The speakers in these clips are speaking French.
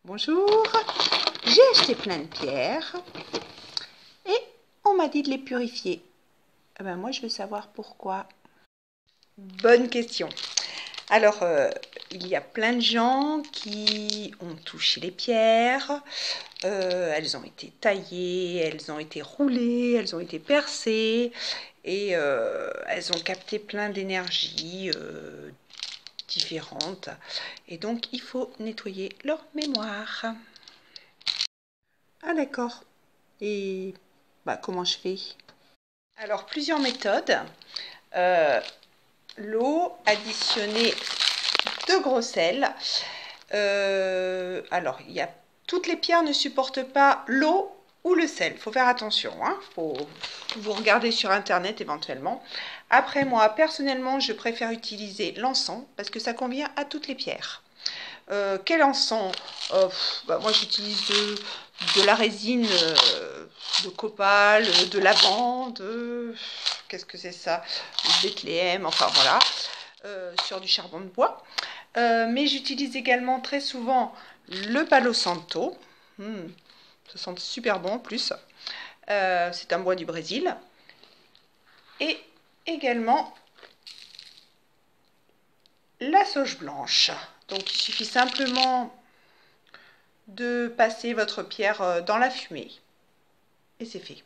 Bonjour, j'ai acheté plein de pierres et on m'a dit de les purifier. Eh ben moi je veux savoir pourquoi. Bonne question. Alors, il y a plein de gens qui ont touché les pierres, elles ont été taillées, elles ont été roulées, elles ont été percées et elles ont capté plein d'énergie différentes. Et donc, il faut nettoyer leur mémoire. Ah d'accord. Et comment je fais? Alors, plusieurs méthodes. L'eau additionnée de gros sel. Alors, toutes les pierres ne supportent pas l'eau ou le sel. Il faut faire attention. Faut vous regarder sur internet éventuellement. Après, moi, personnellement, je préfère utiliser l'encens parce que ça convient à toutes les pierres. Quel encens? Moi, j'utilise de la résine de copal, de lavande, qu'est-ce que c'est ça? Bethléem, enfin voilà, sur du charbon de bois. Mais j'utilise également très souvent le Palo Santo. Ça sent super bon en plus. C'est un bois du Brésil. Et également la sauge blanche. Donc il suffit simplement de passer votre pierre dans la fumée. Et c'est fait.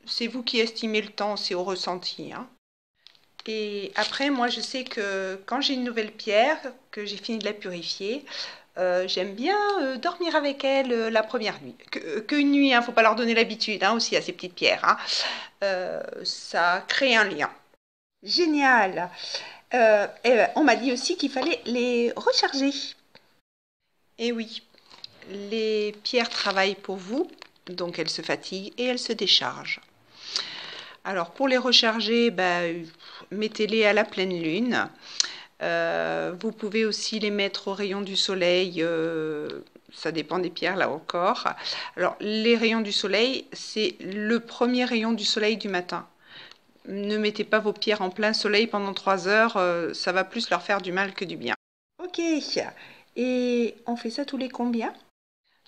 C'est vous qui estimez le temps, c'est au ressenti. Et après, moi je sais que quand j'ai une nouvelle pierre, que j'ai fini de la purifier, j'aime bien dormir avec elle la première nuit. Qu'une nuit, faut pas leur donner l'habitude aussi à ces petites pierres. Ça crée un lien. Génial. On m'a dit aussi qu'il fallait les recharger. Et oui, les pierres travaillent pour vous, donc elles se fatiguent et elles se déchargent. Alors pour les recharger, mettez-les à la pleine lune. Vous pouvez aussi les mettre au rayon du soleil, ça dépend des pierres là encore. Alors les rayons du soleil, c'est le premier rayon du soleil du matin. Ne mettez pas vos pierres en plein soleil pendant 3 heures, ça va plus leur faire du mal que du bien. Ok, et on fait ça tous les combien?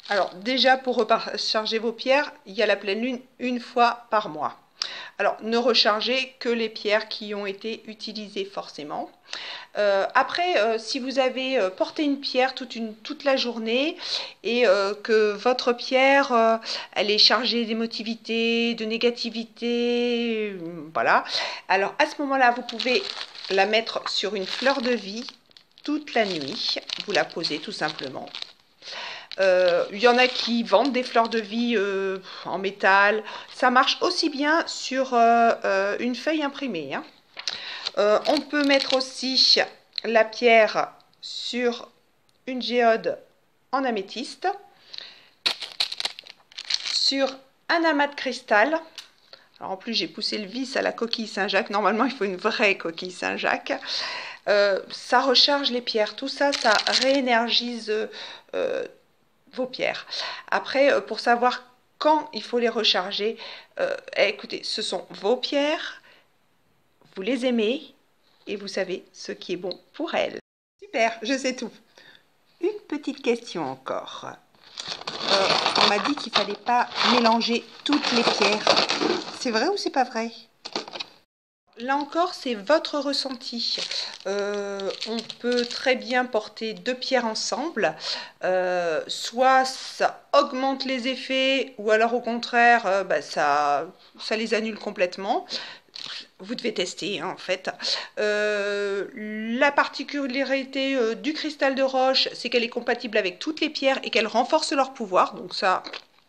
Alors déjà pour recharger vos pierres, il y a la pleine lune une fois par mois. Alors ne rechargez que les pierres qui ont été utilisées forcément. Après, si vous avez porté une pierre toute la journée et que votre pierre, elle est chargée d'émotivité, de négativité, voilà. Alors à ce moment-là, vous pouvez la mettre sur une fleur de vie toute la nuit. Vous la posez tout simplement. Il y en a qui vendent des fleurs de vie en métal. Ça marche aussi bien sur une feuille imprimée. On peut mettre aussi la pierre sur une géode en améthyste, sur un amas de cristal. Alors en plus j'ai poussé le vis à la coquille Saint-Jacques. Normalement il faut une vraie coquille Saint-Jacques. Ça recharge les pierres. Tout ça, ça réénergise vos pierres. Après, pour savoir quand il faut les recharger, écoutez, ce sont vos pierres. Vous les aimez et vous savez ce qui est bon pour elles. Super, je sais tout. Une petite question encore. On m'a dit qu'il ne fallait pas mélanger toutes les pierres. C'est vrai ou c'est pas vrai? Là encore, c'est votre ressenti. On peut très bien porter 2 pierres ensemble. Soit ça augmente les effets, ou alors au contraire, ça les annule complètement. Vous devez tester en fait. La particularité du cristal de roche, c'est qu'elle est compatible avec toutes les pierres et qu'elle renforce leur pouvoir. Donc ça,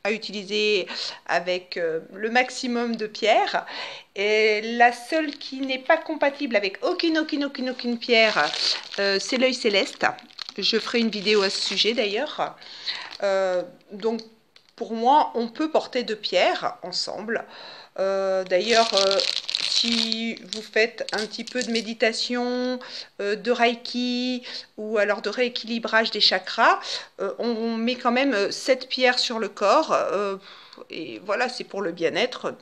à utiliser avec le maximum de pierres. Et la seule qui n'est pas compatible avec aucune pierre, c'est l'œil céleste. Je ferai une vidéo à ce sujet d'ailleurs. Donc pour moi, on peut porter 2 pierres ensemble. D'ailleurs, si vous faites un petit peu de méditation, de Reiki ou alors de rééquilibrage des chakras, on met quand même 7 pierres sur le corps et voilà, c'est pour le bien-être.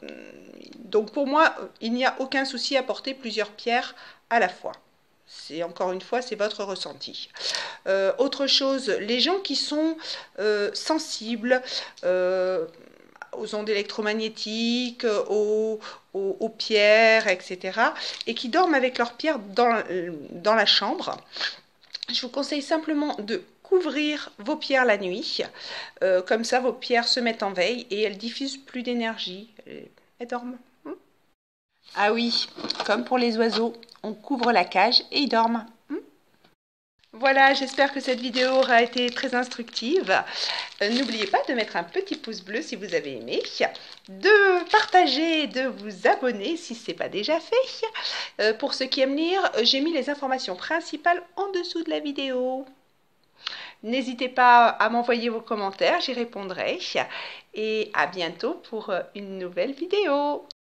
Donc pour moi, il n'y a aucun souci à porter plusieurs pierres à la fois. C'est encore une fois, c'est votre ressenti. Autre chose, les gens qui sont sensibles aux ondes électromagnétiques, aux pierres, etc., et qui dorment avec leurs pierres dans la chambre, je vous conseille simplement de couvrir vos pierres la nuit. Comme ça, vos pierres se mettent en veille et elles diffusent plus d'énergie. Elles dorment. Ah oui, comme pour les oiseaux, on couvre la cage et ils dorment. Voilà, j'espère que cette vidéo aura été très instructive. N'oubliez pas de mettre un petit pouce bleu si vous avez aimé, de partager, de vous abonner si ce n'est pas déjà fait. Pour ceux qui aiment lire, j'ai mis les informations principales en dessous de la vidéo. N'hésitez pas à m'envoyer vos commentaires, j'y répondrai. Et à bientôt pour une nouvelle vidéo.